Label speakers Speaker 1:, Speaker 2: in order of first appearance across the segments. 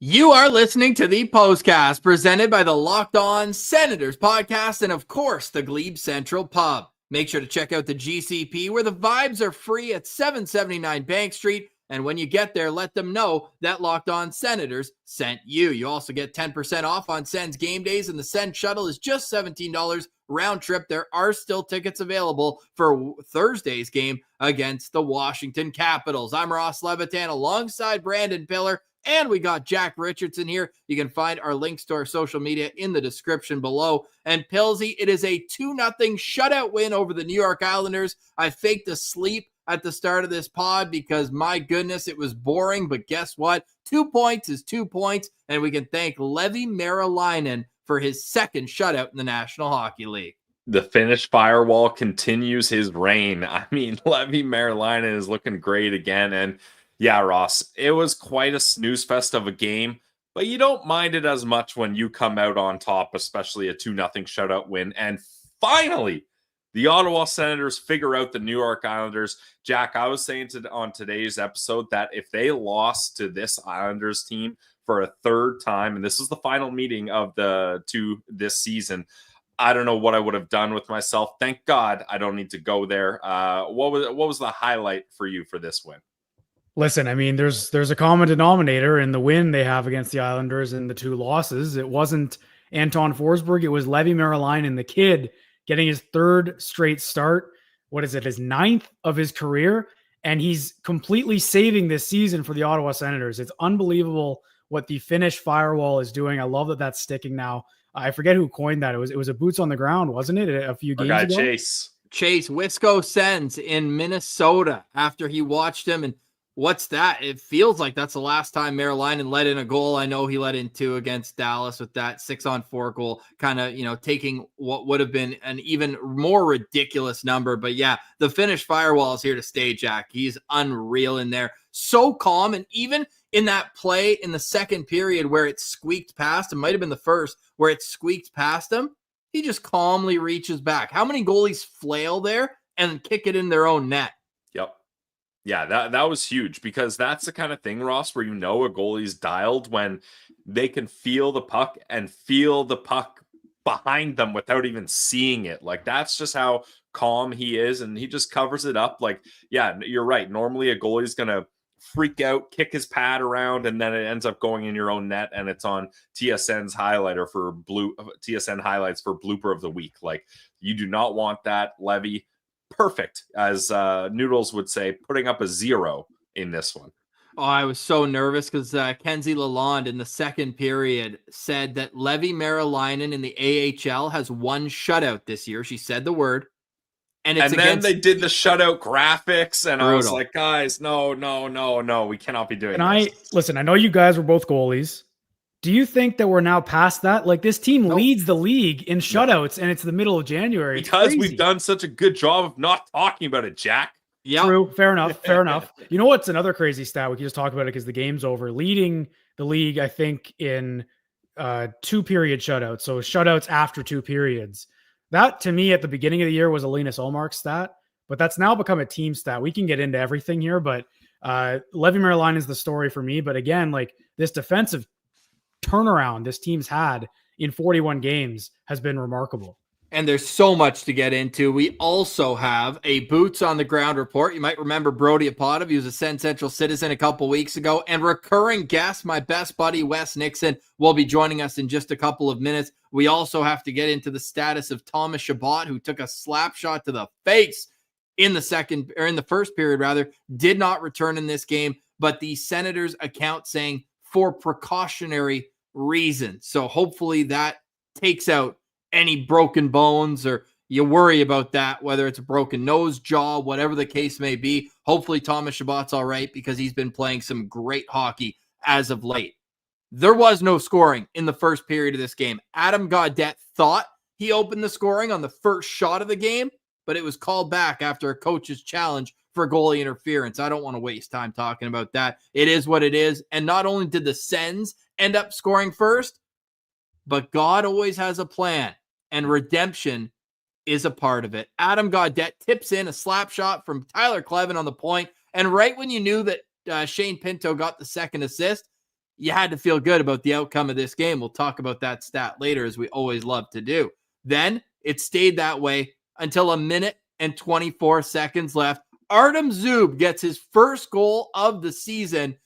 Speaker 1: You are listening to the Postcast presented by the Locked On Senators podcast and, of course, the Glebe Central Pub. Make sure to check out the GCP where the vibes are free at 779 Bank Street. And when you get there, let them know that Locked On Senators sent you. You also get 10% off on Sens game days, and the Sens shuttle is just $17 round trip. There are still tickets available for Thursday's game against the Washington Capitals. I'm Ross Levitan alongside Brandon Piller. And we got Jack Richardson here. You can find our links to our social media in the description below. And Pilsy, it is a 2-0 shutout win over the New York Islanders. I faked a sleep at the start of this pod because, my goodness, it was boring. But guess what? 2 points is 2 points. And we can thank Levy Meril&auml for his second shutout in the National Hockey League.
Speaker 2: The Finnish firewall continues his reign. I mean, Levy Meril&auml is looking great again. And yeah, Ross, it was quite a snooze fest of a game, but you don't mind it as much when you come out on top, especially a 2-0 shutout win. And finally, the Ottawa Senators figure out the New York Islanders. Jack, I was saying on today's episode that if they lost to this Islanders team for a third time, and this is the final meeting of the two this season, I don't know what I would have done with myself. Thank God I don't need to go there. What was the highlight for you for this win?
Speaker 3: Listen, I mean, there's a common denominator in the win they have against the Islanders and the two losses. It wasn't Anton Forsberg. It was Levy Meril&auml, the kid, getting his third straight start. What is it? His ninth of his career. And he's completely saving this season for the Ottawa Senators. It's unbelievable what the Finnish firewall is doing. I love that that's sticking now. I forget who coined that. It was a boots on the ground, wasn't it? A few games ago.
Speaker 2: Chase
Speaker 1: Wisco Sens in Minnesota after he watched him. And what's that? It feels like that's the last time Meriläinen let in a goal. I know he let in 2 against Dallas with that 6-on-4 goal, kind of, taking what would have been an even more ridiculous number. But yeah, the Finnish firewall is here to stay, Jack. He's unreal in there. So calm. And even in that play in the second period where it squeaked past, it might have been the first, where it squeaked past him, he just calmly reaches back. How many goalies flail there and kick it in their own net?
Speaker 2: Yep. Yeah, that was huge because that's the kind of thing, Ross, where a goalie's dialed when they can feel the puck and feel the puck behind them without even seeing it. Like, that's just how calm he is, and he just covers it up. Like, yeah, you're right. Normally a goalie's going to freak out, kick his pad around, and then it ends up going in your own net, and it's on TSN's highlighter for TSN highlights for blooper of the week. Like, you do not want that, Levy. Perfect, as Noodles would say, putting up a 0 in this one.
Speaker 1: Oh, I was so nervous because Kenzie Lalonde in the second period said that Levy Meril&auml in the AHL has 1 shutout this year. She said the word. And
Speaker 2: then they did the shutout graphics, and brutal. I was like, guys, no, we cannot be doing this.
Speaker 3: Listen, I know you guys were both goalies. Do you think that we're now past that? Like, this team leads the league in shutouts, and it's the middle of January.
Speaker 2: Because we've done such a good job of not talking about it, Jack.
Speaker 3: Yeah, true. Fair enough. You know what's another crazy stat? We can just talk about it because the game's over. Leading the league, I think, in 2-period shutouts. So shutouts after 2 periods. That to me at the beginning of the year was a Linus Ullmark stat, but that's now become a team stat. We can get into everything here, but Levy Meril&auml is the story for me. But again, like this defensive turnaround this team's had in 41 games has been remarkable.
Speaker 1: And there's so much to get into. We also have a boots on the ground report. You might remember Brody Apatow. He was a Send Central citizen a couple weeks ago. And recurring guest, my best buddy, Wes Nixon, will be joining us in just a couple of minutes. We also have to get into the status of Thomas Chabot, who took a slap shot to the face in the first period, did not return in this game. But the Senators account saying for precautionary reasons. So hopefully that takes out any broken bones, or you worry about that, whether it's a broken nose, jaw, whatever the case may be. Hopefully Thomas Chabot's all right because he's been playing some great hockey as of late. There was no scoring in the first period of this game. Adam Gaudette thought he opened the scoring on the first shot of the game, but it was called back after a coach's challenge for goalie interference. I don't want to waste time talking about that. It is what it is. And not only did the Sens end up scoring first, but God always has a plan. And redemption is a part of it. Adam Gaudette tips in a slap shot from Tyler Kleven on the point. And right when you knew that Shane Pinto got the second assist, you had to feel good about the outcome of this game. We'll talk about that stat later, as we always love to do. Then it stayed that way until 1 minute and 24 seconds left. Artem Zub gets his first goal of the season.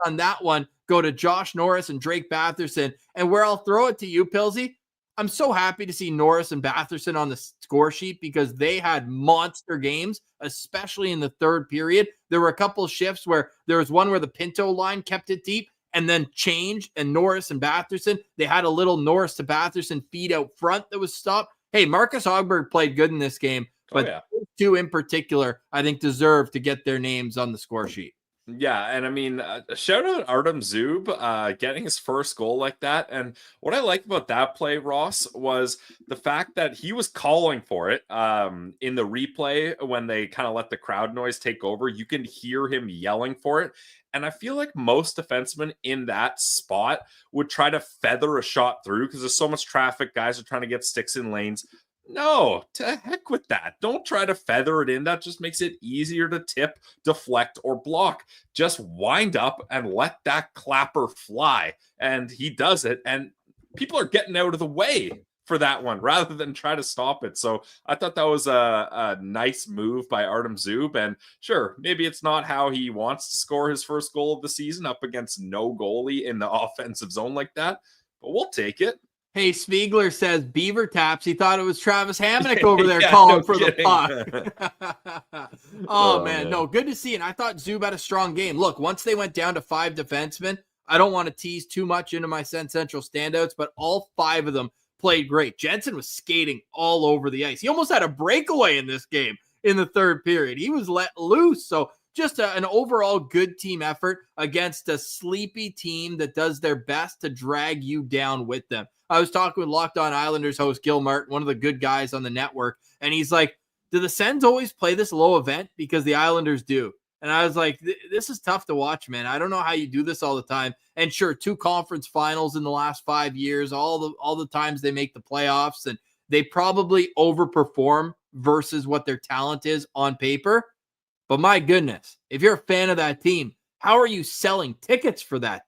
Speaker 1: On that one, go to Josh Norris and Drake Batherson. And where I'll throw it to you, Pilsy, I'm so happy to see Norris and Batherson on the score sheet because they had monster games, especially in the third period. There were a couple shifts where there was one where the Pinto line kept it deep and then changed, and Norris and Batherson, they had a little Norris to Batherson feed out front that was stopped. Hey, Marcus Hogberg played good in this game, but those two in particular, I think, deserve to get their names on the score sheet.
Speaker 2: Yeah, and I mean, shout out Artem Zub getting his first goal like that. And what I like about that play, Ross, was the fact that he was calling for it in the replay when they kind of let the crowd noise take over. You can hear him yelling for it. And I feel like most defensemen in that spot would try to feather a shot through because there's so much traffic. Guys are trying to get sticks in lanes. No, to heck with that. Don't try to feather it in. That just makes it easier to tip, deflect, or block. Just wind up and let that clapper fly. And he does it. And people are getting out of the way for that one rather than try to stop it. So I thought that was a nice move by Artem Zub. And sure, maybe it's not how he wants to score his first goal of the season up against no goalie in the offensive zone like that, but we'll take it.
Speaker 1: Hey, Spiegler says Beaver taps. He thought it was Travis Hamonic over there calling for the puck. Oh, man. No, good to see. And I thought Zub had a strong game. Look, once they went down to 5 defensemen, I don't want to tease too much into my Send Central standouts, but all 5 of them played great. Jensen was skating all over the ice. He almost had a breakaway in this game in the third period. He was let loose. So just an overall good team effort against a sleepy team that does their best to drag you down with them. I was talking with Locked On Islanders host Gil Martin, one of the good guys on the network, and he's like, do the Sens always play this low event? Because the Islanders do. And I was like, this is tough to watch, man. I don't know how you do this all the time. And sure, 2 conference finals in the last 5 years, all the times they make the playoffs, and they probably overperform versus what their talent is on paper. But my goodness, if you're a fan of that team, how are you selling tickets for that?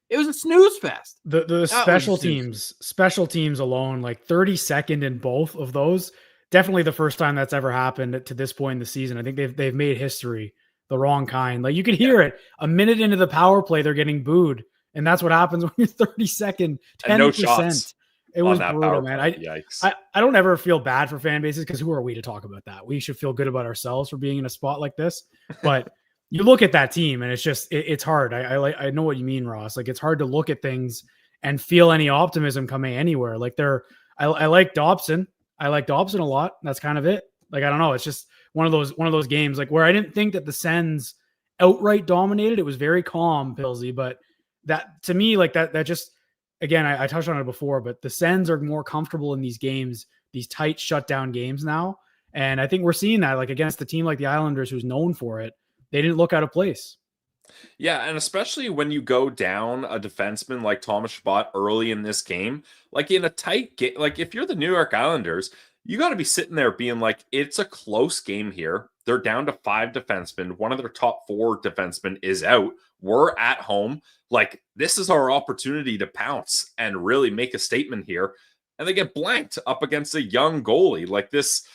Speaker 1: It was a snooze fest.
Speaker 3: The special teams alone, like 32nd in both of those. Definitely the first time that's ever happened to this point in the season. I think they've made history, the wrong kind. Like you could hear it a minute into the power play, they're getting booed. And that's what happens when you're 32nd, 10%.
Speaker 2: No shots.
Speaker 3: It was brutal, man. I don't ever feel bad for fan bases because who are we to talk about that? We should feel good about ourselves for being in a spot like this. But you look at that team and it's just, it's hard. I know what you mean, Ross. Like it's hard to look at things and feel any optimism coming anywhere. Like I like Dobson. I like Dobson a lot. That's kind of it. Like, I don't know. It's just one of those games like where I didn't think that the Sens outright dominated. It was very calm, Pilsy, but that to me, like that just, again, I touched on it before, but the Sens are more comfortable in these games, these tight shutdown games now. And I think we're seeing that like against the team like the Islanders, who's known for it. They didn't look out of place.
Speaker 2: Yeah, and especially when you go down a defenseman like Thomas Chabot early in this game, like in a tight game, like if you're the New York Islanders, you got to be sitting there being like, it's a close game here. They're down to 5 defensemen. One of their top 4 defensemen is out. We're at home. Like, this is our opportunity to pounce and really make a statement here. And they get blanked up against a young goalie. Like this,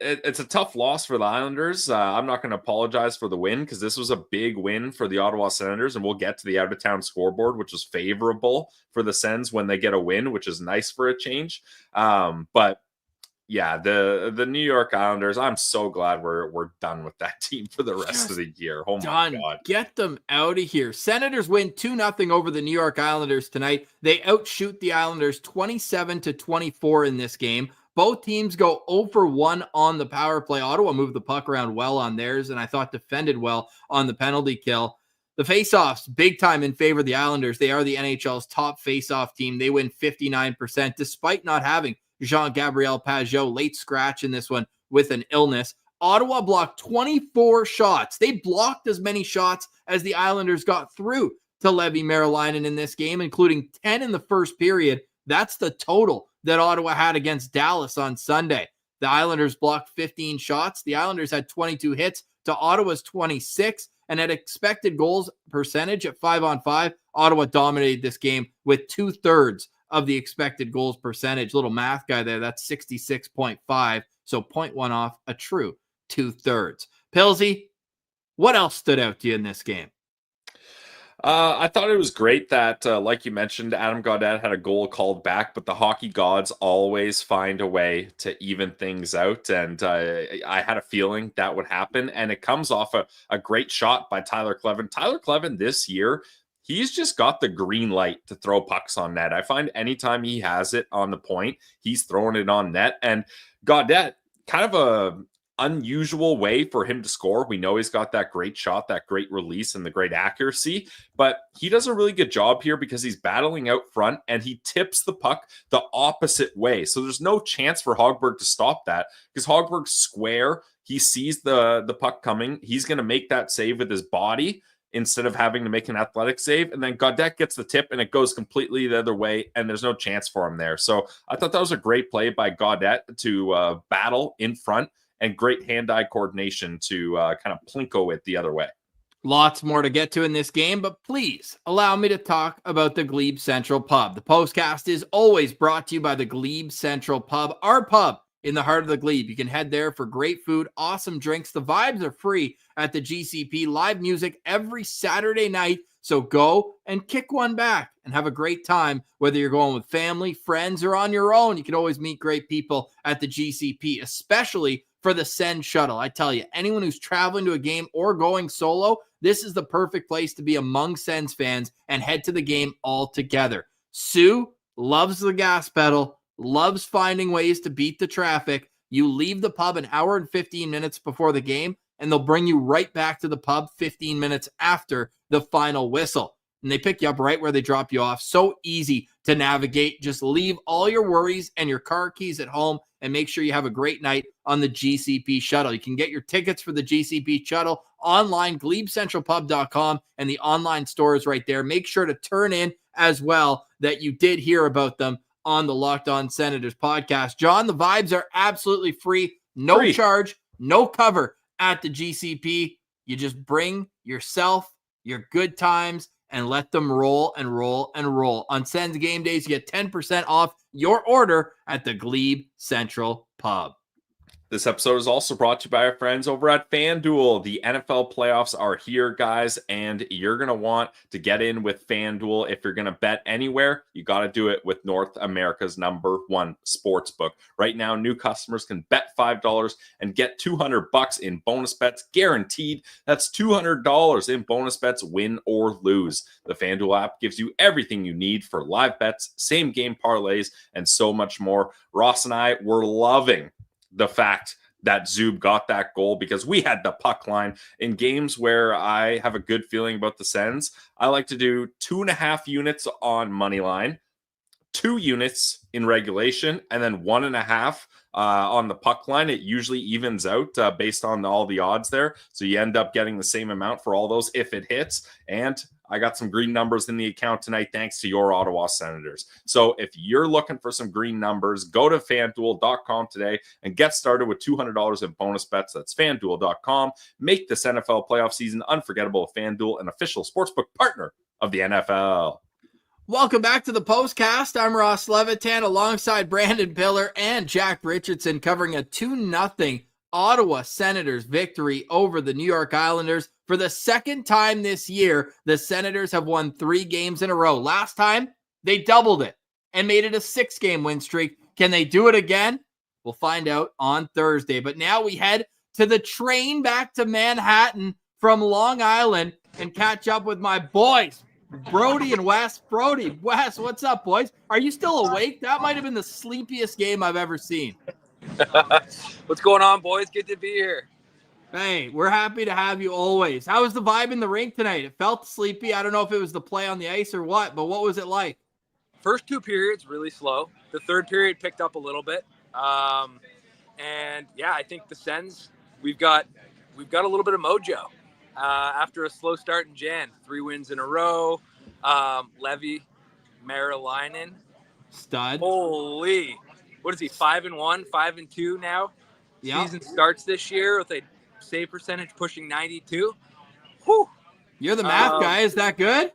Speaker 2: it's a tough loss for the Islanders. I'm not going to apologize for the win because this was a big win for the Ottawa Senators, and we'll get to the out-of-town scoreboard, which is favorable for the Sens when they get a win, which is nice for a change. But yeah, the New York Islanders, I'm so glad we're done with that team for the rest of the year. Oh my God.
Speaker 1: Get them out of here. Senators win 2-0 over the New York Islanders tonight. They outshoot the Islanders 27-24 in this game. Both teams go 0-for-1 on the power play. Ottawa moved the puck around well on theirs, and I thought defended well on the penalty kill. The faceoffs, big time in favor of the Islanders. They are the NHL's top faceoff team. They win 59%, despite not having Jean-Gabriel Pageau, late scratch in this one with an illness. Ottawa blocked 24 shots. They blocked as many shots as the Islanders got through to Levy Meril&auml in this game, including 10 in the first period. That's the total that Ottawa had against Dallas on Sunday. The Islanders blocked 15 shots. The Islanders had 22 hits to Ottawa's 26, and at expected goals percentage at 5-on-5, Ottawa dominated this game with 2/3 of the expected goals percentage. Little math guy there, that's 66.5, so 0.1 off, a true 2/3. Pilsy, what else stood out to you in this game?
Speaker 2: I thought it was great that, like you mentioned, Adam Gaudette had a goal called back, but the hockey gods always find a way to even things out. And I had a feeling that would happen. And it comes off a great shot by Tyler Kleven. Tyler Kleven this year, he's just got the green light to throw pucks on net. I find anytime he has it on the point, he's throwing it on net. And Gaudette, kind of a unusual way for him to score. We know he's got that great shot, that great release, and the great accuracy, but he does a really good job here because he's battling out front and he tips the puck the opposite way. So there's no chance for Hogberg to stop that because Hogberg's square. He sees the puck coming. He's going to make that save with his body instead of having to make an athletic save. And then Gaudette gets the tip and it goes completely the other way, and there's no chance for him there. So I thought that was a great play by Gaudette to battle in front, and great hand-eye coordination to kind of plinko it the other way.
Speaker 1: Lots more to get to in this game, but please allow me to talk about the Glebe Central Pub. The Postcast is always brought to you by the Glebe Central Pub, our pub in the heart of the Glebe. You can head there for great food, awesome drinks. The vibes are free at the GCP. Live music every Saturday night, so go and kick one back and have a great time, whether you're going with family, friends, or on your own. You can always meet great people at the GCP, especially for the Send Shuttle. I tell you, anyone who's traveling to a game or going solo, this is the perfect place to be among Sens fans and head to the game all together. Sue loves the gas pedal, loves finding ways to beat the traffic. You leave the pub an hour and 15 minutes before the game, and they'll bring you right back to the pub 15 minutes after the final whistle. And they pick you up right where they drop you off. So easy to navigate. Just leave all your worries and your car keys at home and make sure you have a great night on the GCP Shuttle. You can get your tickets for the GCP Shuttle online, GlebeCentralPub.com, and the online store is right there. Make sure to turn in as well that you did hear about them on the Locked On Senators podcast. John, the vibes are absolutely free. No charge, no cover at the GCP. You just bring yourself, your good times, and let them roll and roll and roll. On Sens game days, you get 10% off your order at the Glebe Central Pub.
Speaker 2: This episode is also brought to you by our friends over at FanDuel. The NFL playoffs are here, guys, and you're going to want to get in with FanDuel. If you're going to bet anywhere, you got to do it with North America's #1 sports book. Right now, new customers can bet $5 and get $200 in bonus bets guaranteed. That's $200 in bonus bets, win or lose. The FanDuel app gives you everything you need for live bets, same game parlays, and so much more. Ross and I were loving the fact that Zub got that goal because we had the puck line in games where I have a good feeling about the Sens. I like to do 2.5 units on money line, 2 units in regulation and then 1.5 on the puck line. It usually evens out based on all the odds there. So you end up getting the same amount for all those if it hits. And I got some green numbers in the account tonight thanks to your Ottawa Senators. So if you're looking for some green numbers, go to FanDuel.com today and get started with $200 in bonus bets. That's FanDuel.com. Make this NFL playoff season unforgettable with FanDuel, an official sportsbook partner of the NFL.
Speaker 1: Welcome back to the Postcast. I'm Ross Levitan alongside Brandon Piller and Jack Richardson covering a 2-0 Ottawa Senators victory over the New York Islanders. For the second time this year, the Senators have won 3 games in a row. Last time, they doubled it and made it a 6-game win streak. Can they do it again? We'll find out on Thursday. But now we head to the train back to Manhattan from Long Island and catch up with my boys, Brody and Wes. Brody, Wes, what's up, boys? Are you still awake? That might have been the sleepiest game I've ever seen.
Speaker 4: What's going on, boys? Good to be here.
Speaker 1: Hey, we're happy to have you always. How was the vibe in the rink tonight? It felt sleepy. I don't know if it was the play on the ice or what, but what was it like?
Speaker 4: First 2 periods, really slow. The third period picked up a little bit. And yeah, I think the Sens, we've got a little bit of mojo. After a slow start in Jan, 3 wins in a row. Levy Meril&auml.
Speaker 1: Stud.
Speaker 4: Holy. What is he, 5-1, 5-2 now?
Speaker 1: Yeah.
Speaker 4: Season starts this year with a save percentage pushing 92. Whew.
Speaker 1: You're the math guy. Is that good?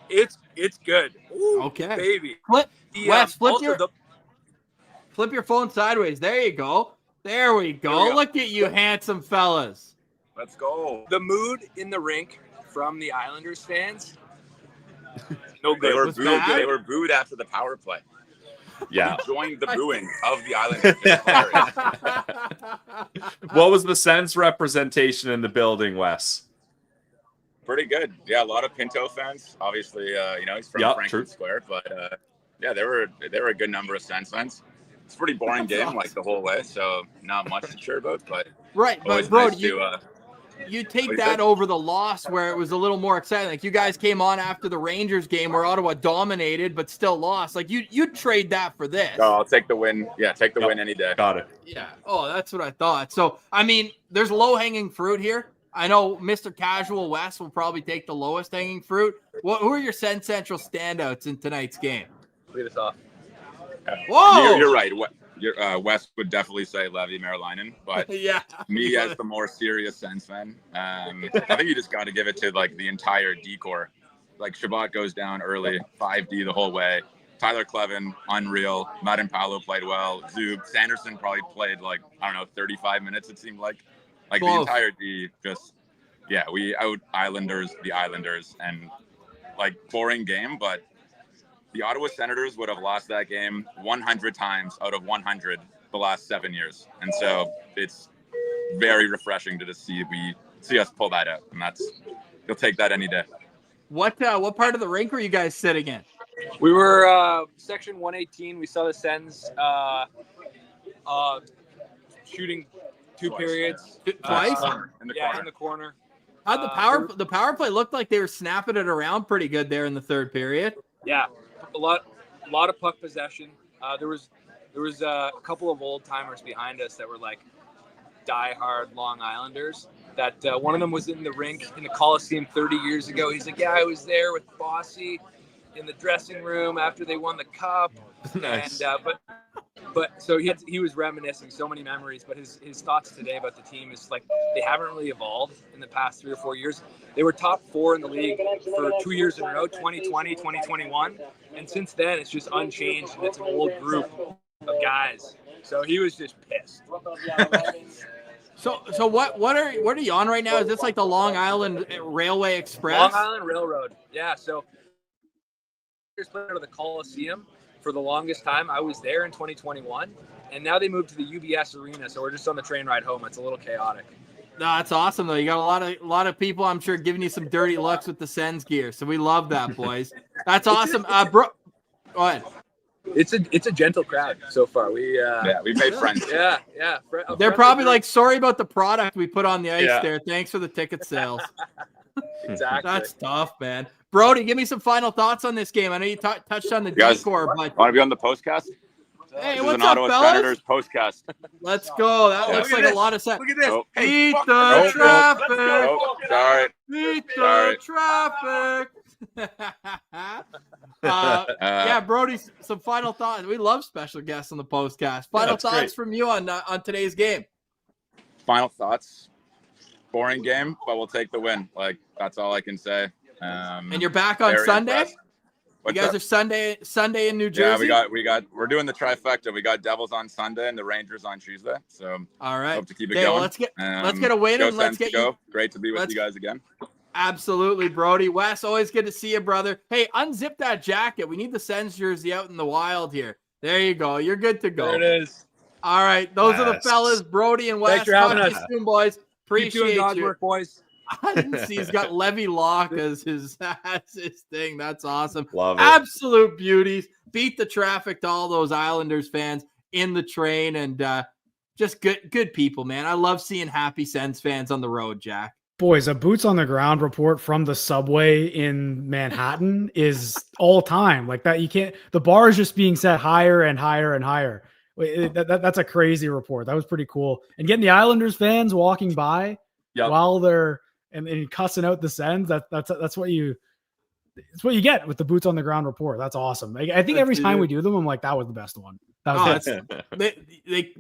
Speaker 4: It's good. Ooh,
Speaker 1: okay.
Speaker 4: Baby.
Speaker 1: Wes, flip your phone sideways. There you go. There we go. Look at you handsome fellas.
Speaker 5: Let's go.
Speaker 4: The mood in the rink from the Islanders fans. No good.
Speaker 5: They were booed after the power play.
Speaker 2: Yeah.
Speaker 5: Joined the booing of the Islanders.
Speaker 2: What was the Sens representation in the building, Wes?
Speaker 5: Pretty good. Yeah, a lot of Pinto fans. Obviously, he's from Franklin Square, but there were a good number of Sens fans. It's a pretty boring game, like the whole way, so not much to cheer about. But
Speaker 1: right, but bro, you take that over the loss where it was a little more exciting. Like you guys came on after the Rangers game where Ottawa dominated but still lost. Like you'd trade that for this.
Speaker 5: No, I'll take the win. Yeah, take the win any day.
Speaker 2: Got it.
Speaker 1: Yeah. Oh, that's what I thought. So, I mean, there's low-hanging fruit here. I know Mr. Casual West will probably take the lowest hanging fruit. Who are your Sens Central standouts in tonight's game?
Speaker 4: Lead us off.
Speaker 1: Whoa!
Speaker 5: You're right. West would definitely say Levy Meril&auml, but
Speaker 1: yeah,
Speaker 5: me as the more serious Sens fan, I think you just got to give it to like the entire decor. Like Shabbat goes down early, 5D the whole way. Tyler Clevin, unreal. Madden Paolo played well. Zub Sanderson probably played 35 minutes. It seemed like the entire D just we out Islanders the Islanders and boring game, but. The Ottawa Senators would have lost that game 100 times out of 100 the last 7 years. And so it's very refreshing to just see us pull that out. And you'll take that any day.
Speaker 1: What part of the rink were you guys sitting in?
Speaker 4: We were section 118. We saw the Sens shooting 2 periods.
Speaker 1: Twice?
Speaker 4: In the corner.
Speaker 1: How'd the power play looked like they were snapping it around pretty good there in the third period.
Speaker 4: Yeah. A lot of puck possession. There was a couple of old timers behind us that were die-hard Long Islanders. That one of them was in the rink in the Coliseum 30 years ago. He's like, yeah, I was there with Bossy in the dressing room after they won the cup.
Speaker 2: Nice.
Speaker 4: And but so he was reminiscing so many memories. But his thoughts today about the team is they haven't really evolved in the past 3 or 4 years. They were top 4 in the league for 2 years in a row, 2020, 2021. And since then, it's just unchanged, and it's an old group of guys. So he was just pissed.
Speaker 1: So what are you on right now? Is this the Long Island Railway Express?
Speaker 4: Long Island Railroad. Yeah. So here's played out of the Coliseum for the longest time. I was there in 2021, and now they moved to the UBS Arena. So we're just on the train ride home. It's a little chaotic.
Speaker 1: No, that's awesome though. You got a lot of people, I'm sure, giving you some dirty looks with the Sens gear. So we love that, boys. That's awesome. Bro, go ahead.
Speaker 4: It's a gentle crowd so far. We
Speaker 5: made friends.
Speaker 4: Yeah.
Speaker 1: They're probably sorry about the product we put on the ice there. Thanks for the ticket sales.
Speaker 4: Exactly.
Speaker 1: That's tough, man. Brody, give me some final thoughts on this game. I know you touched on the
Speaker 5: guys
Speaker 1: decor, but
Speaker 5: Want to be on the postcast?
Speaker 1: hey,
Speaker 5: This is
Speaker 1: what's
Speaker 5: an
Speaker 1: up,
Speaker 5: Ottawa
Speaker 1: fellas?
Speaker 5: Senators postcast.
Speaker 1: Let's go. That
Speaker 5: Yeah.
Speaker 1: looks
Speaker 4: Look
Speaker 1: like
Speaker 4: at
Speaker 1: a lot of set.
Speaker 4: Look at this.
Speaker 5: Oh.
Speaker 1: Beat
Speaker 4: fuck
Speaker 1: the
Speaker 5: Nope.
Speaker 1: traffic.
Speaker 5: Oh, sorry.
Speaker 1: Beat the
Speaker 5: Sorry.
Speaker 1: traffic. Yeah, Brody, some final thoughts. We love special guests on the postcast. Final
Speaker 2: that's
Speaker 1: thoughts
Speaker 2: great.
Speaker 1: from you on today's game.
Speaker 5: Final thoughts. Boring game, but we'll take the win. Like, that's all I can say.
Speaker 1: And you're back on
Speaker 5: very
Speaker 1: Sunday?
Speaker 5: impressed.
Speaker 1: You
Speaker 5: What's
Speaker 1: guys
Speaker 5: up?
Speaker 1: are Sunday in New
Speaker 5: Yeah,
Speaker 1: Jersey?
Speaker 5: we're doing the trifecta. We got Devils on Sunday and the Rangers on Tuesday. So
Speaker 1: All right.
Speaker 5: hope to keep it
Speaker 1: Okay,
Speaker 5: going.
Speaker 1: well, let's get a win
Speaker 5: Go
Speaker 1: and let's
Speaker 5: Sens,
Speaker 1: get
Speaker 5: go.
Speaker 1: you.
Speaker 5: Great to be with
Speaker 1: let's-
Speaker 5: you guys again.
Speaker 1: Absolutely, Brody. Wes, always good to see you, brother. Hey, unzip that jacket. We need the Sens jersey out in the wild here. There you go. You're good to go.
Speaker 4: There it is.
Speaker 1: All right. Those are the
Speaker 2: Yes.
Speaker 1: fellas, Brody and Wes.
Speaker 4: Thanks for having
Speaker 1: Talk to
Speaker 4: us.
Speaker 1: you soon, boys.
Speaker 4: Keep
Speaker 1: Appreciate
Speaker 4: doing dog
Speaker 1: you.
Speaker 4: work, boys.
Speaker 1: I didn't see he's got Levy Lock as his thing. That's awesome.
Speaker 2: Love it.
Speaker 1: Absolute beauties. Beat the traffic to all those Islanders fans in the train, and just good people, man. I love seeing happy Sens fans on the road, Jack.
Speaker 3: Boys, a boots on the ground report from the subway in Manhattan is all time like that. You can't, the bar is just being set higher and higher and higher. That's a crazy report. That was pretty cool. And getting the Islanders fans walking by while they're and cussing out the Sens. That's what you get with the boots on the ground report. That's awesome. I think every time we do them, I'm like, that was the best one. That was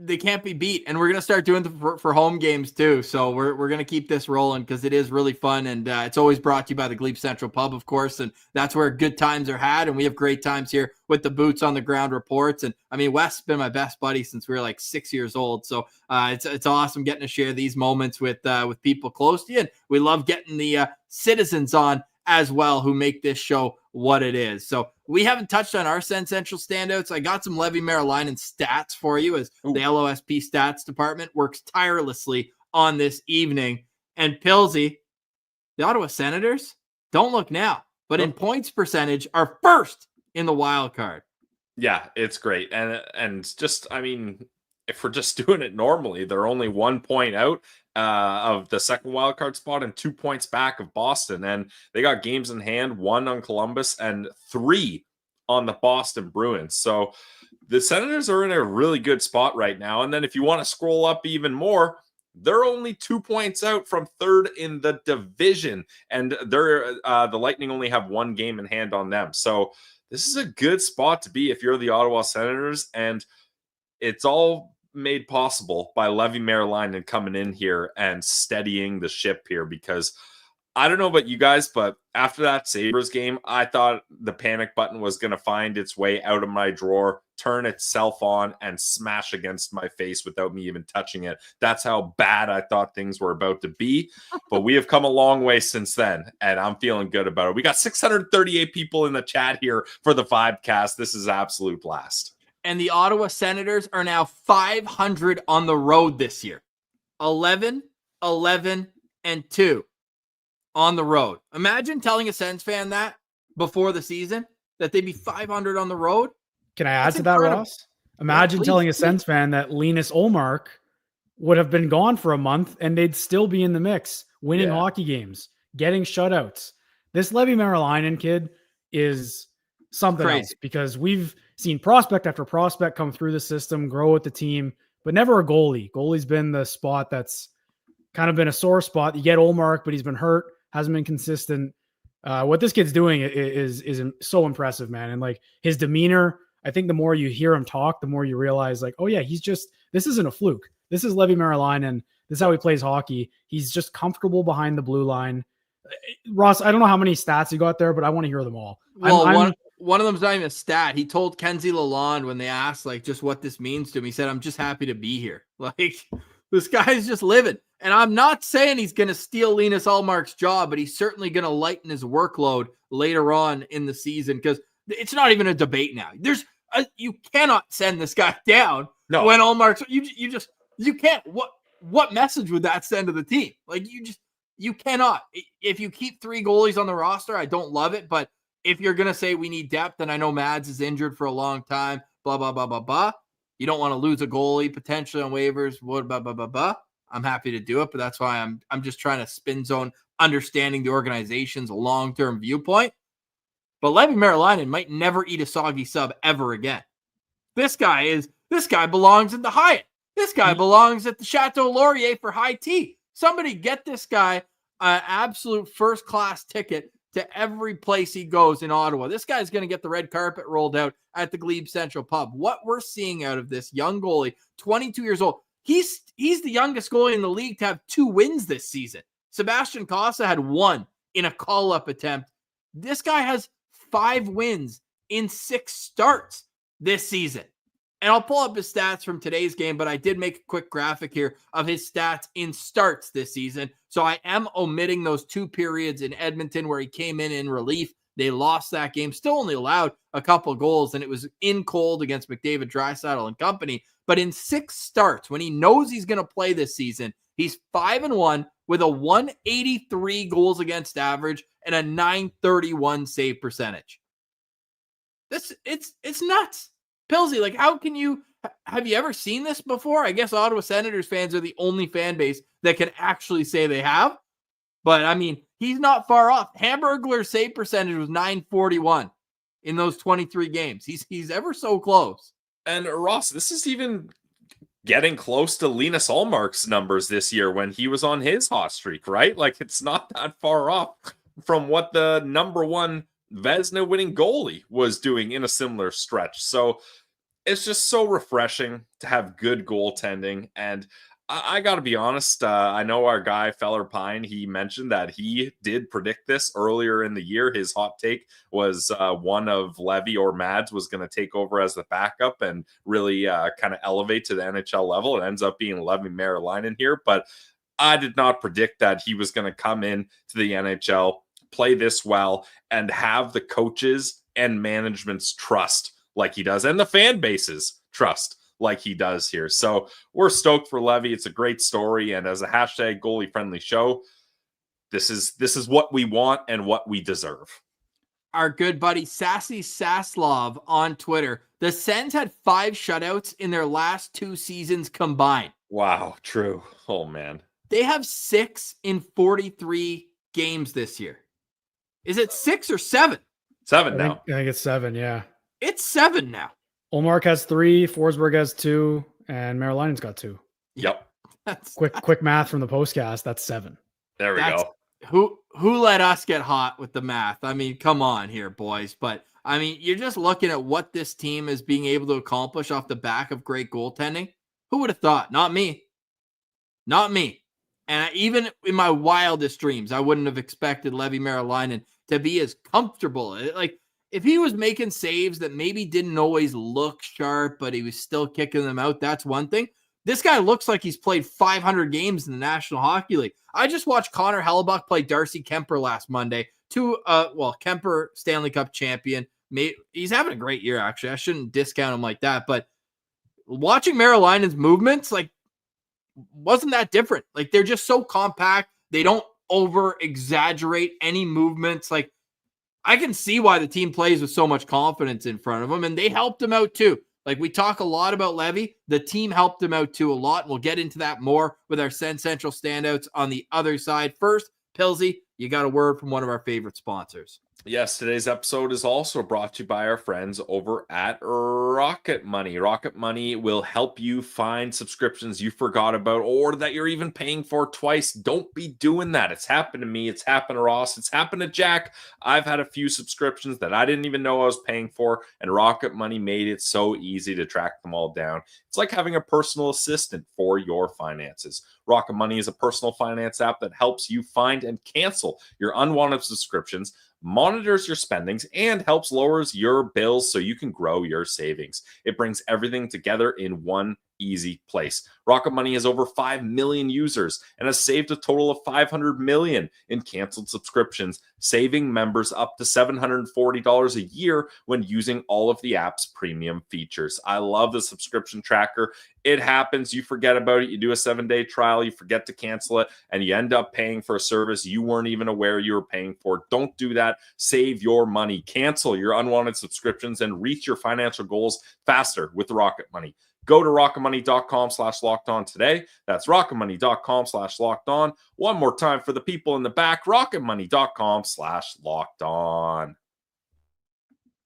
Speaker 1: they can't be beat, and we're gonna start doing them for home games too. So we're gonna keep this rolling because it is really fun, and it's always brought to you by the Glebe Central Pub, of course, and that's where good times are had, and we have great times here with the boots on the ground reports. And I mean, Wes has been my best buddy since we were like 6 years old, so it's awesome getting to share these moments with people close to you, and we love getting the citizens on as well who make this show what it is. So we haven't touched on our Sens Central standouts. I got some Levy Meril&auml stats for you as the LOSP stats department works tirelessly on this evening. And Pilsy, the Ottawa Senators, don't look now, but in points percentage are first in the wild card.
Speaker 2: Yeah, it's great. And just, I mean, if we're just doing it normally, they're only 1 point out of the second wildcard spot and 2 points back of Boston. And they got games in hand, 1 on Columbus and 3 on the Boston Bruins. So the Senators are in a really good spot right now. And then if you want to scroll up even more, they're only 2 points out from third in the division. And they're the Lightning only have 1 game in hand on them. So this is a good spot to be if you're the Ottawa Senators. And it's all made possible by Levy Meril&auml coming in here and steadying the ship here, because I don't know about you guys, but after that Sabres game, I thought the panic button was going to find its way out of my drawer, turn itself on, and smash against my face without me even touching it. That's how bad I thought things were about to be. But we have come a long way since then, and I'm feeling good about it. We got 638 people in the chat here for the Vibecast. This is an absolute blast.
Speaker 1: And the Ottawa Senators are now 500 on the road this year. 11, 11, and 2 on the road. Imagine telling a Sens fan that before the season, that they'd be 500 on the road.
Speaker 3: Can I add
Speaker 1: That's
Speaker 3: to that,
Speaker 1: incredible.
Speaker 3: Ross? Imagine
Speaker 1: please,
Speaker 3: telling a
Speaker 1: please.
Speaker 3: Sens fan that Linus Ullmark would have been gone for a month and they'd still be in the mix, winning hockey games, getting shutouts. This Levy Meril&auml kid is something
Speaker 1: Crazy.
Speaker 3: else, because we've seen prospect after prospect come through the system, grow with the team, but never a goalie. Goalie's been the spot that's kind of been a sore spot. You get Ullmark, but he's been hurt, hasn't been consistent. What this kid's doing is so impressive, man. And like his demeanor, I think the more you hear him talk, the more you realize like, oh yeah, this isn't a fluke. This is Levy Meril&auml, and this is how he plays hockey. He's just comfortable behind the blue line. Ross, I don't know how many stats you got there, but I want to hear them all.
Speaker 1: Well, one of them's not even a stat. He told Kenzie Lalonde when they asked like just what this means to him, he said, "I'm just happy to be here." Like this guy's just living. And I'm not saying he's going to steal Linus Ullmark's job, but he's certainly going to lighten his workload later on in the season, because it's not even a debate now. You cannot send this guy down when Ullmark's. You can't. What message would that send to the team? Like you cannot. If you keep 3 goalies on the roster, I don't love it, but if you're going to say we need depth, and I know Mads is injured for a long time, blah, blah, blah, blah, blah. You don't want to lose a goalie potentially on waivers, blah, blah, blah, blah, blah. I'm happy to do it, but that's why I'm just trying to spin zone understanding the organization's long-term viewpoint. But Levy Meril&auml might never eat a soggy sub ever again. This guy belongs in the Hyatt. This guy belongs at the Chateau Laurier for high tea. Somebody get this guy an absolute first-class ticket to every place he goes in Ottawa. This guy's going to get the red carpet rolled out at the Glebe Central Pub. What we're seeing out of this young goalie, 22 years old, he's the youngest goalie in the league to have 2 wins this season. Sebastian Cossa had 1 in a call-up attempt. This guy has 5 wins in 6 starts this season. And I'll pull up his stats from today's game, but I did make a quick graphic here of his stats in starts this season. So I am omitting those 2 periods in Edmonton where he came in relief. They lost that game, still only allowed a couple goals, and it was in cold against McDavid, Draisaitl, and company. But in 6 starts, when he knows he's going to play this season, he's 5-1 with a 183 goals against average and a 931 save percentage. It's nuts. Pilsy, like, how can you have you ever seen this before? I guess Ottawa Senators fans are the only fan base that can actually say they have. But I mean, he's not far off. Hamburglar's save percentage was 941 in those 23 games. He's ever so close.
Speaker 2: And Ross, this is even getting close to Linus Ullmark's numbers this year when he was on his hot streak, right? Like, it's not that far off from what the number 1 Vezina winning goalie was doing in a similar stretch. So it's just so refreshing to have good goaltending. And I got to be honest, I know our guy Feller Pine, he mentioned that he did predict this earlier in the year. His hot take was one of Levy or Mads was going to take over as the backup and really kind of elevate to the NHL level. It ends up being Levy Meril&auml here, but I did not predict that he was going to come in to the NHL, play this well, and have the coaches and management's trust like he does, and the fan base's trust like he does here. So we're stoked for Levy. It's a great story, and as a hashtag goalie friendly show, this is what we want and what we deserve.
Speaker 1: Our good buddy Sassy Saslov on Twitter. The Sens had 5 shutouts in their last 2 seasons combined.
Speaker 2: Wow, true. Oh man.
Speaker 1: They have 6 in 43 games this year. Is it 6 or 7?
Speaker 2: 7 now.
Speaker 3: I think it's 7, yeah.
Speaker 1: It's 7 now.
Speaker 3: Ullmark has 3, Forsberg has 2, and Meriläinen's got 2.
Speaker 2: Yep.
Speaker 1: That's
Speaker 3: Quick math from the postcast. That's 7.
Speaker 2: There we go.
Speaker 1: Who let us get hot with the math? I mean, come on here, boys. But I mean, you're just looking at what this team is being able to accomplish off the back of great goaltending. Who would have thought? Not me. Not me. And even in my wildest dreams, I wouldn't have expected Levy Meril&auml to be as comfortable. Like, if he was making saves that maybe didn't always look sharp, but he was still kicking them out, that's one thing. This guy looks like he's played 500 games in the National Hockey League. I just watched Connor Hellebuck play Darcy Kemper last Monday. Kemper, Stanley Cup champion. He's having a great year, actually. I shouldn't discount him like that. But watching Meriläinen's movements, like, wasn't that different. Like, they're just so compact. They don't over-exaggerate any movements. Like, I can see why the team plays with so much confidence in front of them, and they helped him out too. Like, we talk a lot about Levy. The team helped him out too a lot, and we'll get into that more with our Send Central standouts on the other side. First, Pilsy, you got a word from one of our favorite sponsors.
Speaker 2: Yes, today's episode is also brought to you by our friends over at Rocket Money. Rocket Money will help you find subscriptions you forgot about or that you're even paying for twice. Don't be doing that. It's happened to me. It's happened to Ross. It's happened to Jack. I've had a few subscriptions that I didn't even know I was paying for, and Rocket Money made it so easy to track them all down. It's like having a personal assistant for your finances. Rocket Money is a personal finance app that helps you find and cancel your unwanted subscriptions, monitors your spendings, and helps lowers your bills so you can grow your savings. It brings everything together in one easy place. Rocket Money has over 5 million users and has saved a total of $500 million in canceled subscriptions, saving members up to $740 a year when using all of the app's premium features. I love the subscription tracker. It happens. You forget about it. You do a 7-day trial. You forget to cancel it, and you end up paying for a service you weren't even aware you were paying for. Don't do that. Save your money. Cancel your unwanted subscriptions and reach your financial goals faster with Rocket Money. Go to rocketmoney.com/lockedon today. That's rocketmoney.com/lockedon. One more time for the people in the back, rocketmoney.com/lockedon.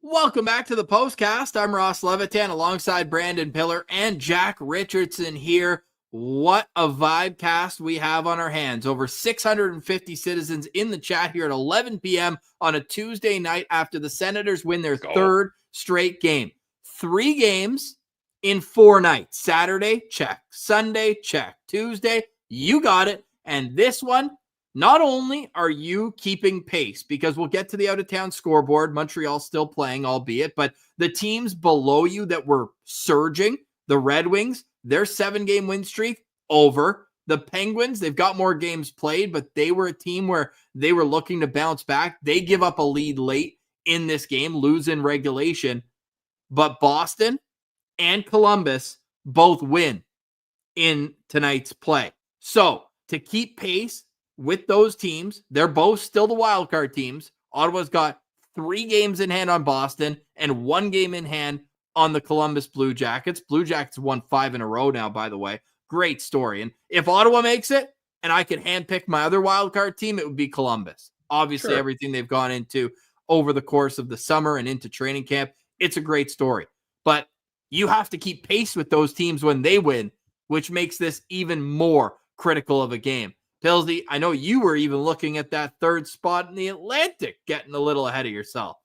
Speaker 1: Welcome back to the Postcast. I'm Ross Levitan alongside Brandon Piller and Jack Richardson here. What a vibe cast we have on our hands. Over 650 citizens in the chat here at 11 p.m. on a Tuesday night after the Senators win their third straight game. 3 games in 4 nights. Saturday, check. Sunday, check. Tuesday, you got it. And this one, not only are you keeping pace, because we'll get to the out-of-town scoreboard, Montreal's still playing, albeit, but the teams below you that were surging, the Red Wings, their 7-game win streak over. The Penguins, they've got more games played, but they were a team where they were looking to bounce back. They give up a lead late in this game, lose in regulation. But Boston and Columbus both win in tonight's play. So to keep pace with those teams, they're both still the wild card teams. Ottawa's got 3 games in hand on Boston and 1 game in hand on the Columbus Blue Jackets. Blue Jackets won 5 in a row now, by the way. Great story. And if Ottawa makes it and I could handpick my other wild card team, it would be Columbus. Obviously, everything they've gone into over the course of the summer and into training camp, it's a great story. But you have to keep pace with those teams when they win, which makes this even more critical of a game. Pillsy, I know you were even looking at that 3rd spot in the Atlantic, getting a little ahead of yourself.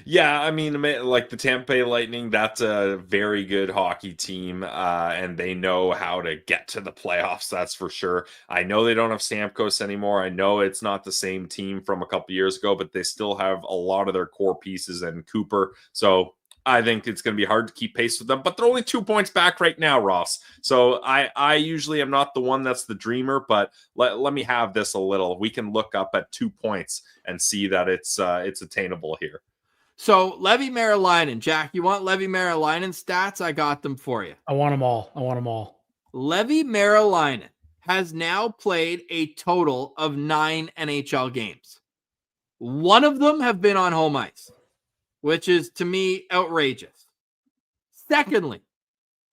Speaker 2: Yeah, I mean, like the Tampa Bay Lightning, that's a very good hockey team, and they know how to get to the playoffs, that's for sure. I know they don't have Stamkos anymore. I know it's not the same team from a couple years ago, but they still have a lot of their core pieces and Cooper. So I think it's going to be hard to keep pace with them, but they're only 2 points back right now, Ross. So I usually am not the one that's the dreamer, but let me have this a little. We can look up at 2 points and see that it's attainable here.
Speaker 1: So Levy Meril&auml, Jack, you want Levy Meril&auml stats? I got them for you.
Speaker 3: I want them all.
Speaker 1: Levy Meril&auml has now played a total of 9 NHL games. 1 of them have been on home ice, which is, to me, outrageous. Secondly,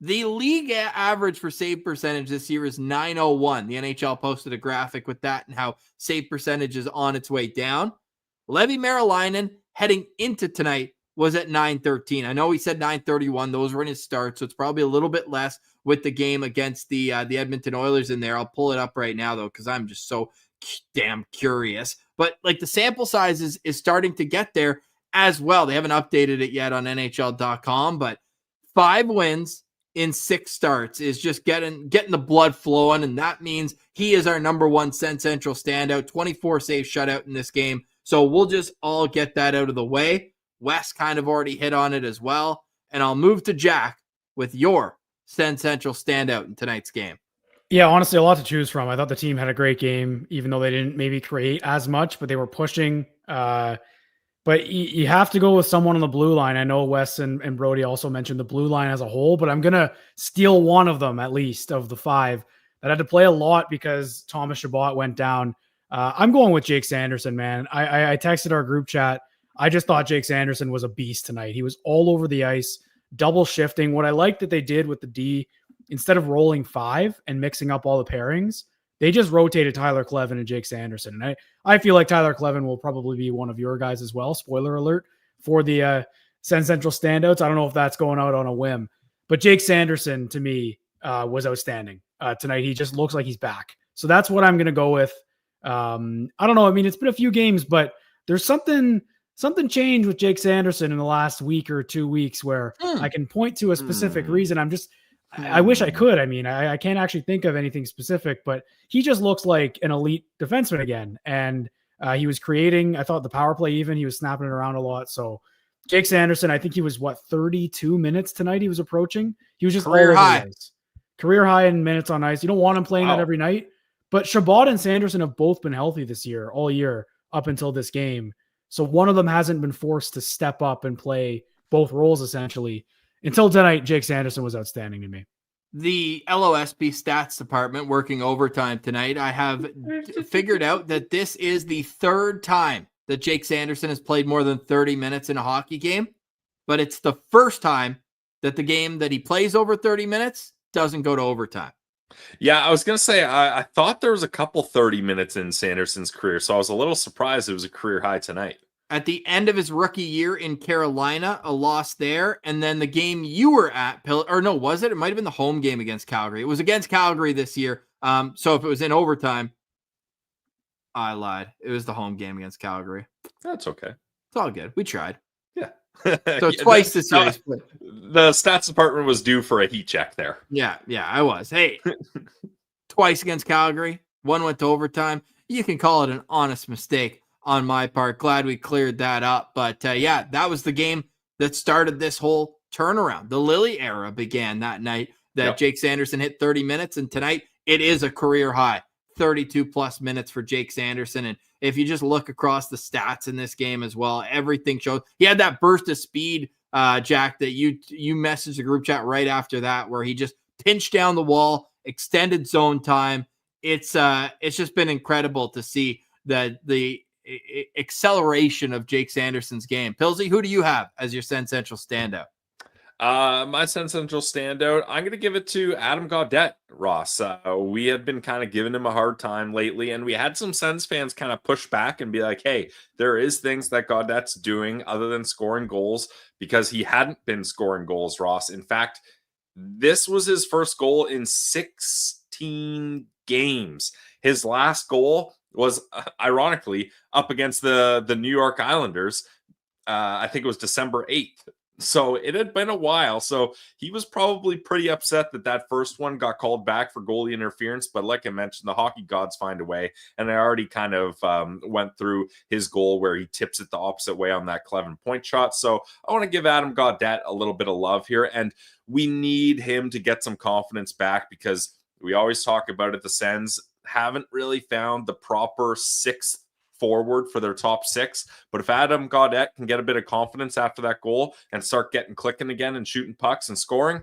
Speaker 1: the league average for save percentage this year is .901. The NHL posted a graphic with that and how save percentage is on its way down. Levy Meril&auml, heading into tonight, was at .913. I know he said .931. Those were in his start, so it's probably a little bit less with the game against the Edmonton Oilers in there. I'll pull it up right now, though, because I'm just so damn curious. But like the sample size is starting to get there as well. They haven't updated it yet on NHL.com, but 5 wins in 6 starts is just getting the blood flowing, and that means he is our number 1 Sen Central standout, 24 save shutout in this game. So we'll just all get that out of the way. Wes kind of already hit on it as well. And I'll move to Jack with your Sen Central standout in tonight's game.
Speaker 3: Yeah, honestly, a lot to choose from. I thought the team had a great game, even though they didn't maybe create as much, but they were pushing. But you have to go with someone on the blue line. I know Wes and Brody also mentioned the blue line as a whole, but I'm going to steal one of them, at least, of the 5 that had to play a lot because Thomas Chabot went down. I'm going with Jake Sanderson, man. I texted our group chat. I just thought Jake Sanderson was a beast tonight. He was all over the ice, double shifting. What I liked that they did with the D, instead of rolling 5 and mixing up all the pairings, they just rotated Tyler Clevin and Jake Sanderson. And I feel like Tyler Clevin will probably be one of your guys as well. Spoiler alert for the Sen Central standouts. I don't know if that's going out on a whim, but Jake Sanderson to me was outstanding tonight. He just looks like he's back. So that's what I'm going to go with. I don't know. I mean, it's been a few games, but there's something changed with Jake Sanderson in the last week or 2 weeks where I can point to a specific reason. I wish I could. I mean, I can't actually think of anything specific, but he just looks like an elite defenseman again. And he was creating, I thought the power play, even he was snapping it around a lot. So Jake Sanderson, I think he was 32 minutes tonight. He was approaching. He was just career high in minutes on ice. You don't want him playing that every night. But Chabot and Sanderson have both been healthy this year, all year up until this game. So one of them hasn't been forced to step up and play both roles essentially. Until tonight, Jake Sanderson was outstanding to me.
Speaker 1: The LOSP stats department working overtime tonight. I have figured out that this is the 3rd time that Jake Sanderson has played more than 30 minutes in a hockey game, but it's the first time that the game that he plays over 30 minutes doesn't go to overtime.
Speaker 2: Yeah, I was going to say, I thought there was a couple 30 minutes in Sanderson's career, so I was a little surprised it was a career high tonight.
Speaker 1: At the end of his rookie year in Carolina, a loss there. And then the game you were at, or no, was it? It might have been the home game against Calgary. It was against Calgary this year. So if it was in overtime, I lied. It was the home game against Calgary.
Speaker 2: That's okay.
Speaker 1: It's all good. We tried.
Speaker 2: Yeah.
Speaker 1: So twice this year.
Speaker 2: The stats department was due for a heat check there.
Speaker 1: Yeah, I was. Hey, twice against Calgary. One went to overtime. You can call it an honest mistake on my part. Glad we cleared that up. But yeah, that was the game that started this whole turnaround. The Lily era began that night that Jake Sanderson hit 30 minutes. And tonight it is a career high, 32 plus minutes for Jake Sanderson. And if you just look across the stats in this game as well, everything shows. He had that burst of speed, Jack, that you messaged the group chat right after that, where he just pinched down the wall, extended zone time. It's just been incredible to see the acceleration of Jake Sanderson's game. Pilsy, who do you have as your Sen Central standout?
Speaker 2: My Sen Central standout, I'm going to give it to Adam Gaudette, Ross. We had been kind of giving him a hard time lately, and we had some Sens fans kind of push back and be like, hey, there is things that Gaudette's doing other than scoring goals, because he hadn't been scoring goals, Ross. In fact, this was his first goal in 16 games. His last goal was ironically up against the New York Islanders. I think it was December 8th. So it had been a while. So he was probably pretty upset that first one got called back for goalie interference. But like I mentioned, the hockey gods find a way. And I already kind of went through his goal where he tips it the opposite way on that Cleven point shot. So I want to give Adam Gaudette a little bit of love here. And we need him to get some confidence back, because we always talk about it. The Sens haven't really found the proper sixth forward for their top six. But if Adam Gaudette can get a bit of confidence after that goal and start getting clicking again and shooting pucks and scoring,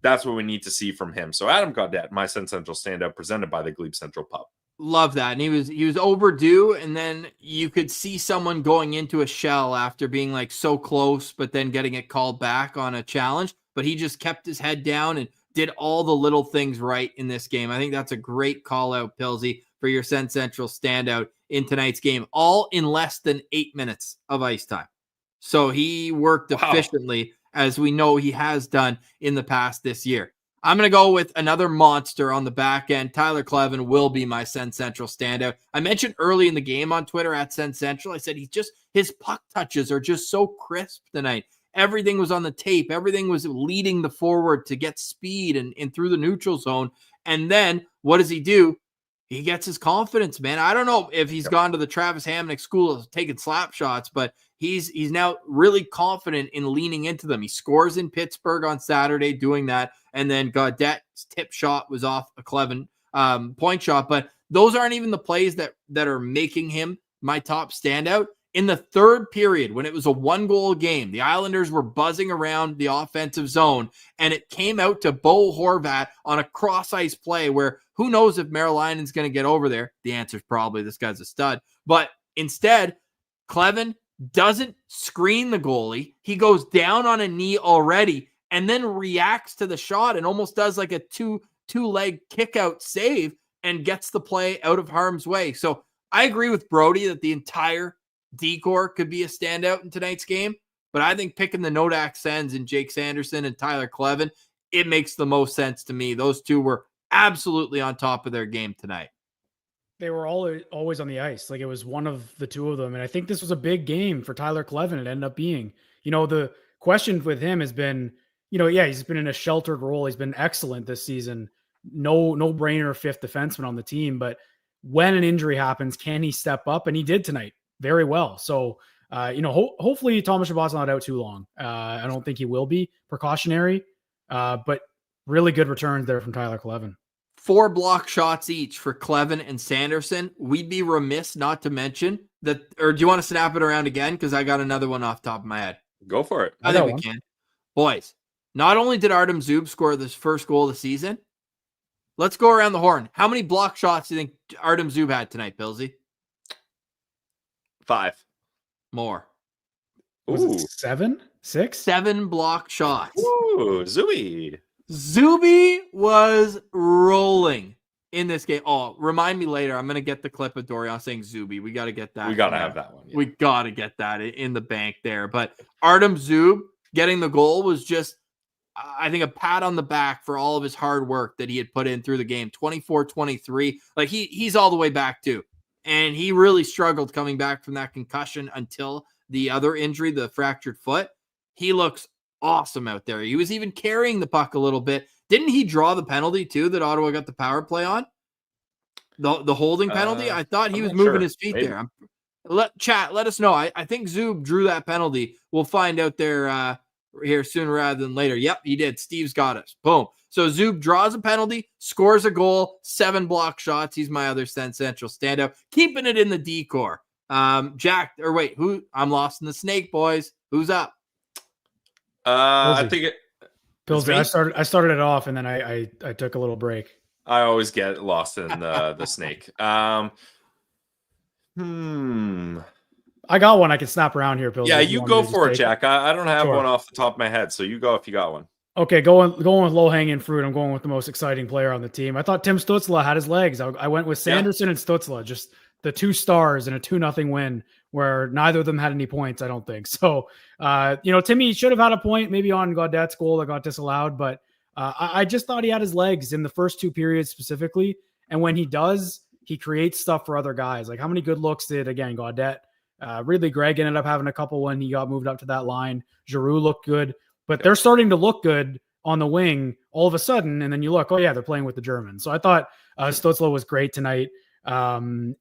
Speaker 2: that's what we need to see from him. So Adam Gaudette, my Sen Central standout, presented by the Glebe Central Pub.
Speaker 1: Love that. And he was overdue, and then you could see someone going into a shell after being like so close, but then getting it called back on a challenge. But he just kept his head down and did all the little things right in this game. I think that's a great call out, Pilsy, for your Sen Central standout in tonight's game, all in less than 8 minutes of ice time. So he worked efficiently, as we know he has done in the past this year. I'm going to go with another monster on the back end. Tyler Cleven will be my Sen Central standout. I mentioned early in the game on Twitter at Sen Central, I said his puck touches are just so crisp tonight. Everything was on the tape. Everything was leading the forward to get speed and through the neutral zone. And then what does he do? He gets his confidence, man. I don't know if he's gone to the Travis Hamonic school of taking slap shots, but he's now really confident in leaning into them. He scores in Pittsburgh on Saturday doing that. And then Gaudette's tip shot was off a Cleven point shot. But those aren't even the plays that are making him my top standout. In the third period, when it was a 1-goal game, the Islanders were buzzing around the offensive zone, and it came out to Bo Horvat on a cross-ice play where who knows if Meriläinen's going to get over there. The answer is probably this guy's a stud. But instead, Cleven doesn't screen the goalie. He goes down on a knee already and then reacts to the shot and almost does like a two-leg kick-out save and gets the play out of harm's way. So I agree with Brody that the entire D-corps could be a standout in tonight's game, but I think picking the Nodak Sens and Jake Sanderson and Tyler Cleven, it makes the most sense to me. Those two were absolutely on top of their game tonight.
Speaker 3: They were always on the ice. Like, it was one of the two of them. And I think this was a big game for Tyler Cleven. It ended up being, the question with him has been, he's been in a sheltered role. He's been excellent this season. No brainer fifth defenseman on the team. But when an injury happens, can he step up? And he did tonight very well. So, hopefully Thomas Chabot's not out too long. I don't think he will be. Precautionary, but really good returns there from Tyler Cleven.
Speaker 1: 4 block shots each for Cleven and Sanderson. We'd be remiss not to mention that, or do you want to snap it around again? Because I got another one off the top of my head.
Speaker 2: Go for it.
Speaker 1: I think we can. Boys, not only did Artem Zub score this first goal of the season, let's go around the horn. How many block shots do you think Artem Zub had tonight, Pilsy?
Speaker 2: 5.
Speaker 1: More.
Speaker 3: Was
Speaker 2: Ooh.
Speaker 3: it 7? 6?
Speaker 1: 7 block shots.
Speaker 2: Ooh, Zooey.
Speaker 1: Zuby was rolling in this game. Oh, remind me later. I'm going to get the clip of Dorian saying Zuby. We got to get that.
Speaker 2: We got to have that one. Yeah.
Speaker 1: We got to get that in the bank there. But Artem Zub getting the goal was just, I think, a pat on the back for all of his hard work that he had put in through the game. 24-23. Like he's all the way back too. And he really struggled coming back from that concussion until the other injury, the fractured foot. He looks awesome out there. He was even carrying the puck a little bit. Didn't he draw the penalty too that Ottawa got the power play on? The holding penalty? I thought he was moving his feet there. Let us know. I think Zub drew that penalty. We'll find out there here sooner rather than later. Yep, he did. Steve's got us. Boom. So Zub draws a penalty, scores a goal, 7 block shots. He's my other Central standout. Keeping it in the decor. Jack, or wait, who? I'm lost in the snake, boys. Who's up?
Speaker 2: I think it.
Speaker 3: Pillsy, I started it off, and then I took a little break.
Speaker 2: I always get lost in the snake.
Speaker 3: I got one I can snap around here, Pillsy.
Speaker 2: Yeah, you go for it, Jack. I don't have one off the top of my head, so you go if you got one.
Speaker 3: Okay, going with low-hanging fruit. I'm going with the most exciting player on the team. I thought Tim Stützle had his legs. I went with Sanderson and Stützle, just the 2 stars in a 2-0 win where neither of them had any points, I don't think. So, Timmy should have had a point maybe on Gaudette's goal that got disallowed, but I just thought he had his legs in the first 2 periods specifically. And when he does, he creates stuff for other guys. Like how many good looks did, again, Gaudette? Ridley Gregg ended up having a couple when he got moved up to that line. Giroux looked good, but they're starting to look good on the wing all of a sudden. And then you look, oh yeah, they're playing with the Germans. So I thought Stützle was great tonight. And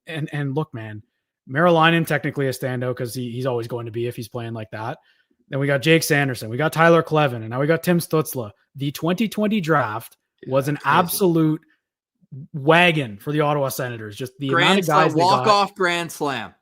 Speaker 3: look, man, Meriläinen technically a standout because he's always going to be if he's playing like that. Then we got Jake Sanderson, we got Tyler Klevin, and now we got Tim Stützle. The 2020 draft was an absolute wagon for the Ottawa Senators. Just the amount of guys
Speaker 1: walk-off grand slam.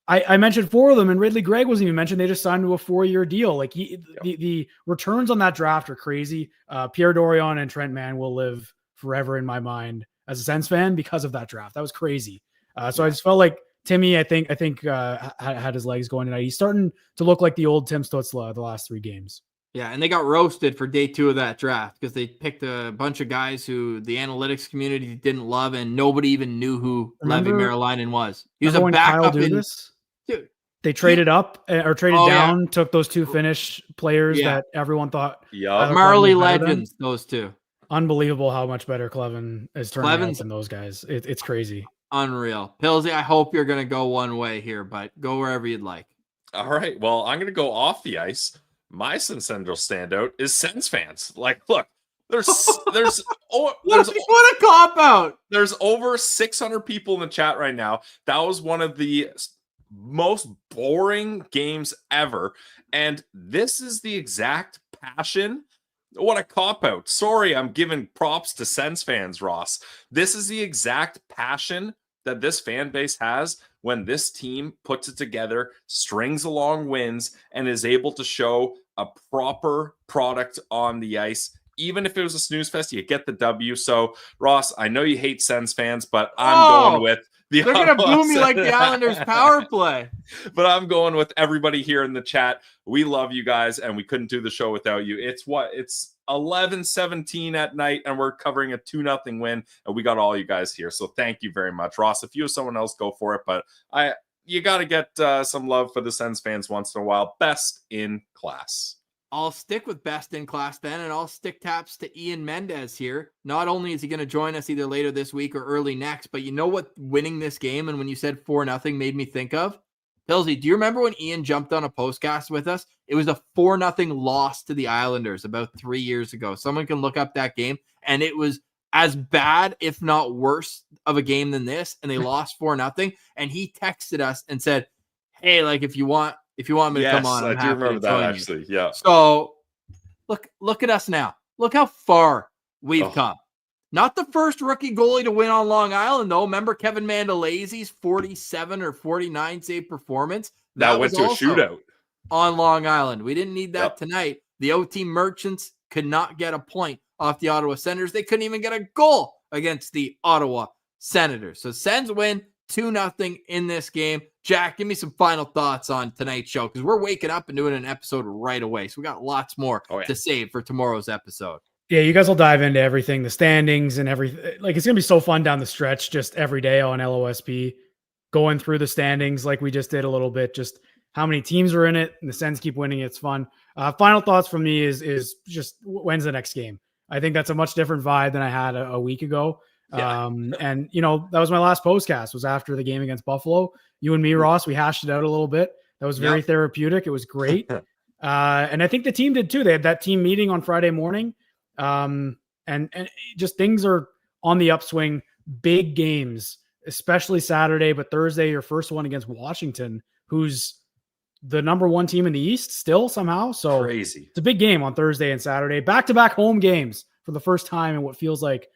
Speaker 3: I mentioned 4 of them, and Ridley Gregg wasn't even mentioned. They just signed to a 4-year deal. Like the returns on that draft are crazy. Pierre Dorion and Trent Mann will live forever in my mind as a Sens fan because of that draft. That was crazy. So I just felt like Timmy, I think had his legs going tonight. He's starting to look like the old Tim Stützle the last 3 games.
Speaker 1: Yeah, and they got roasted for day 2 of that draft because they picked a bunch of guys who the analytics community didn't love, and nobody even knew who Levy Meril&auml was. He was a backup. Dude,
Speaker 3: they traded up or traded down, took those 2 Finnish players that everyone thought.
Speaker 2: Yeah,
Speaker 1: Marley legends, those 2.
Speaker 3: Unbelievable how much better Klevin is turning out than those guys. It's crazy.
Speaker 1: Unreal. Pillsy, I hope you're going to go one way here, but go wherever you'd like.
Speaker 2: All right. Well, I'm going to go off the ice. My Central standout is Sens fans. Like, look, there's what
Speaker 1: a cop out.
Speaker 2: There's over 600 people in the chat right now. That was one of the most boring games ever. And this is the exact passion. What a cop out. Sorry, I'm giving props to Sens fans, Ross. This is the exact passion that this fan base has when this team puts it together, strings along wins, and is able to show a proper product on the ice. Even if it was a snooze fest, you get the W. So, Ross, I know you hate Sens fans, but I'm going with the
Speaker 1: They're going to boo me like the Islanders power play.
Speaker 2: But I'm going with everybody here in the chat. We love you guys, and we couldn't do the show without you. It's 11:17 at night, and we're covering a 2-0 win, and we got all you guys here. So thank you very much. Ross, if you or someone else, go for it. But you got to get some love for the Sens fans once in a while. Best in class.
Speaker 1: I'll stick with best in class then, and I'll stick taps to Ian Mendez here. Not only is he going to join us either later this week or early next, but you know what winning this game and when you said 4-0 made me think of? Pillsy, do you remember when Ian jumped on a postcast with us? It was a 4-0 loss to the Islanders about 3 years ago. Someone can look up that game, and it was as bad, if not worse, of a game than this, and they lost 4-0. And he texted us and said, "Hey, like if you want me to come on, I'm
Speaker 2: I do remember that actually. Yeah.
Speaker 1: So look at us now. Look how far we've come. Not the first rookie goalie to win on Long Island, though. Remember Kevin Mandolesi's 47 or 49 save performance?
Speaker 2: That went to a shootout
Speaker 1: on Long Island. We didn't need that tonight. The OT Merchants could not get a point off the Ottawa Senators. They couldn't even get a goal against the Ottawa Senators. So Sens win 2-0 in this game. Jack, give me some final thoughts on tonight's show, because we're waking up and doing an episode right away. So we got lots more to save for tomorrow's episode.
Speaker 3: Yeah, you guys will dive into everything, the standings and everything. Like, it's going to be so fun down the stretch, just every day on LOSP, going through the standings like we just did a little bit, just how many teams are in it, and the Sens keep winning. It's fun. Final thoughts from me is just when's the next game? I think that's a much different vibe than I had a week ago.
Speaker 2: Yeah.
Speaker 3: And, that was my last postcast, was after the game against Buffalo. You and me, Ross, we hashed it out a little bit. That was very therapeutic. It was great. And I think the team did too. They had that team meeting on Friday morning. And just things are on the upswing. Big games, especially Saturday, but Thursday, your first one against Washington, who's the number one team in the East still somehow. So
Speaker 2: crazy.
Speaker 3: It's a big game on Thursday and Saturday, back-to-back home games for the first time in what feels like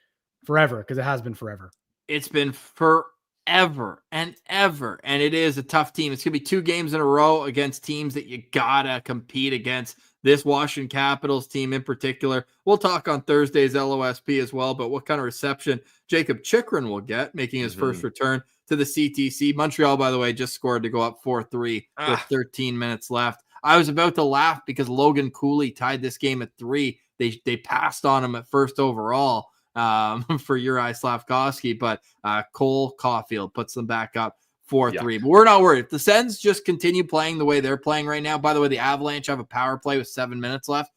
Speaker 3: forever, because it has been forever.
Speaker 1: It's been forever and ever, and it is a tough team. It's going to be 2 games in a row against teams that you gotta compete against. This Washington Capitals team in particular. We'll talk on Thursday's LOSP as well, but what kind of reception Jacob Chychrun will get, making his first return to the CTC. Montreal, by the way, just scored to go up 4-3 with 13 minutes left. I was about to laugh because Logan Cooley tied this game at 3. They passed on him at first overall for Uri Slavkovsky, but Cole Caulfield puts them back up 4-3. But we're not worried. If the Sens just continue playing the way they're playing right now, by the way, the Avalanche have a power play with 7 minutes left,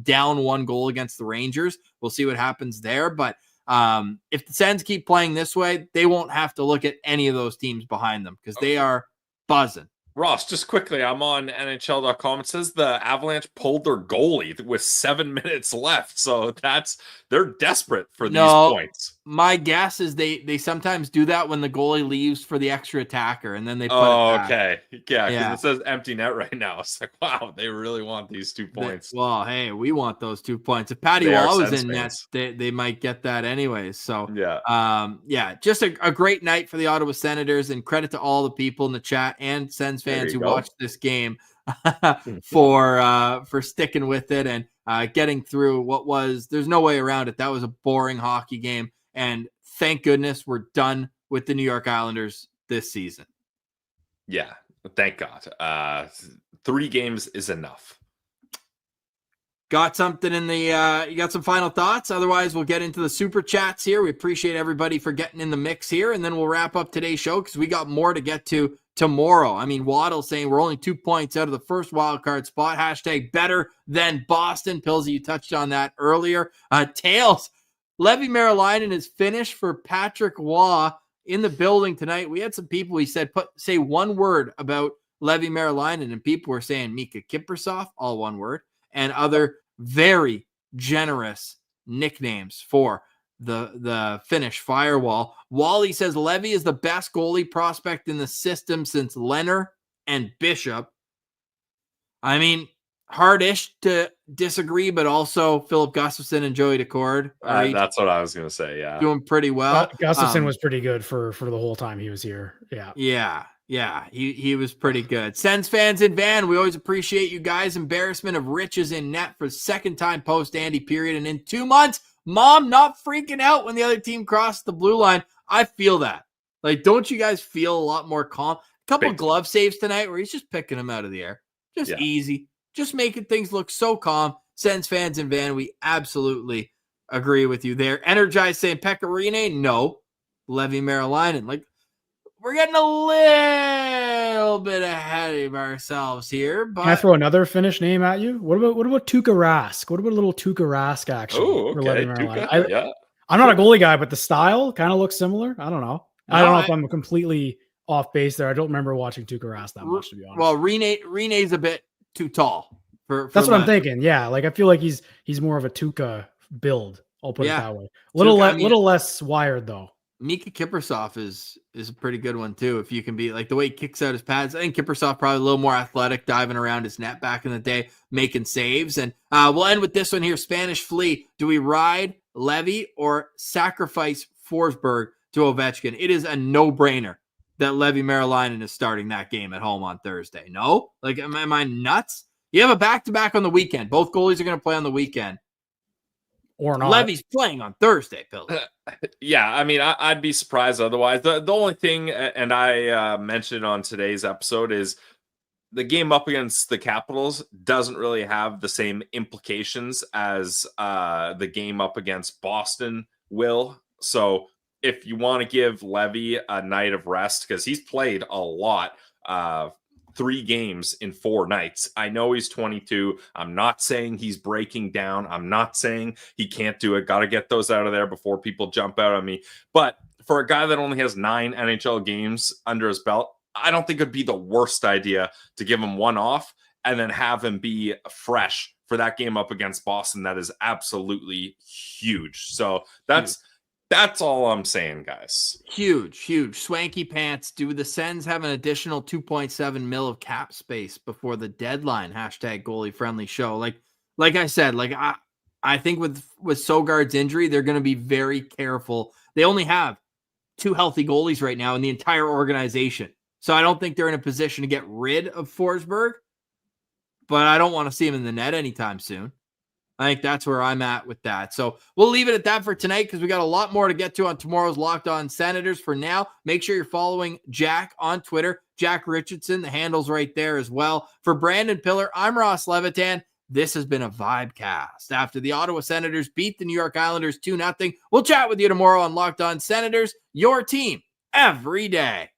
Speaker 1: down 1 goal against the Rangers. We'll see what happens there. But if the Sens keep playing this way, they won't have to look at any of those teams behind them, because they are buzzing.
Speaker 2: Ross, just quickly, I'm on NHL.com. It says the Avalanche pulled their goalie with 7 minutes left. So they're desperate for these points.
Speaker 1: My guess is they sometimes do that when the goalie leaves for the extra attacker, and then they put it back.
Speaker 2: Okay. Yeah, because it says empty net right now. It's like, wow, they really want these 2 points.
Speaker 1: Well, hey, we want those 2 points. If Patty Wall was in net, they might get that anyways. So, just a great night for the Ottawa Senators, and credit to all the people in the chat and Sens fans who watched this game for sticking with it and getting through what was, there's no way around it. That was a boring hockey game. And thank goodness we're done with the New York Islanders this season.
Speaker 2: Yeah, thank God. 3 games is enough.
Speaker 1: Got something in the, you got some final thoughts? Otherwise, we'll get into the super chats here. We appreciate everybody for getting in the mix here. And then we'll wrap up today's show, because we got more to get to tomorrow. I mean, Waddle saying we're only 2 points out of the first wild card spot. Hashtag better than Boston. Pillsy, you touched on that earlier. Tails, Levy Merilinen is finished for Patrick Waugh in the building tonight. We had some people, he said, say one word about Levy Merilinen, and people were saying Mika Kiprusoff, all one word, and other very generous nicknames for the Finnish firewall. Wally says Levy is the best goalie prospect in the system since Leonard and Bishop. I mean, hard-ish to disagree, but also Philip Gustafson and Joey Decord.
Speaker 2: That's what I was going to say, yeah.
Speaker 1: Doing pretty well.
Speaker 3: Gustafson was pretty good for the whole time he was here.
Speaker 1: Yeah, he was pretty good. Sens fans in van, we always appreciate you guys. Embarrassment of riches in net for second time post-Andy period, and in 2 months, Mom not freaking out when the other team crossed the blue line. I feel that. Like, don't you guys feel a lot more calm? A couple glove saves tonight where he's just picking them out of the air. Just easy. Just making things look so calm. Sens fans in van, we absolutely agree with you there. Energized saying Pecorine, no. Levy Merilinen. Like, we're getting a little bit ahead of ourselves here. But
Speaker 3: can I throw another Finnish name at you? What about Tuukka Rask? What about a little Tuukka Rask action?
Speaker 2: Oh, okay.
Speaker 3: I'm not a goalie guy, but the style kind of looks similar. I don't know. I don't know if I'm completely off base there. I don't remember watching Tuukka Rask that much, to be honest.
Speaker 1: Well, Rene's a bit too tall.
Speaker 3: That's what I'm thinking. Yeah, like I feel like he's more of a Tuukka build. I'll put it that way. Little less wired though.
Speaker 1: Mika Kiprusoff is a pretty good one too. If you can be like the way he kicks out his pads, I think Kiprusoff probably a little more athletic, diving around his net back in the day, making saves. And we'll end with this one here. Spanish Flea. Do we ride Levy or sacrifice Forsberg to Ovechkin? It is a no-brainer that Levy Merilinen is starting that game at home on Thursday. No? Like, am I nuts? You have a back-to-back on the weekend. Both goalies are going to play on the weekend.
Speaker 3: or not.
Speaker 1: Levy's playing on Thursday, Piller.
Speaker 2: Yeah, I mean, I'd be surprised otherwise. The only thing, and I mentioned on today's episode, is the game up against the Capitals doesn't really have the same implications as the game up against Boston will. So if you want to give Levy a night of rest, because he's played a lot, 3 games in 4 nights. I know he's 22. I'm not saying he's breaking down. I'm not saying he can't do it. Got to get those out of there before people jump out on me. But for a guy that only has 9 NHL games under his belt, I don't think it'd be the worst idea to give him one off and then have him be fresh for that game up against Boston. That is absolutely huge. So that's all I'm saying, guys.
Speaker 1: Huge. Swanky pants. Do the Sens have an additional 2.7 mil of cap space before the deadline? Hashtag goalie friendly show. Like I said, I think with Sogard's injury, they're going to be very careful. They only have 2 healthy goalies right now in the entire organization. So I don't think they're in a position to get rid of Forsberg, but I don't want to see him in the net anytime soon. I think that's where I'm at with that. So we'll leave it at that for tonight because we got a lot more to get to on tomorrow's Locked On Senators. For now, make sure you're following Jack on Twitter, Jack Richardson. The handle's right there as well. For Brandon Piller, I'm Ross Levitan. This has been a Vibecast. After the Ottawa Senators beat the New York Islanders 2-0, we'll chat with you tomorrow on Locked On Senators, your team every day.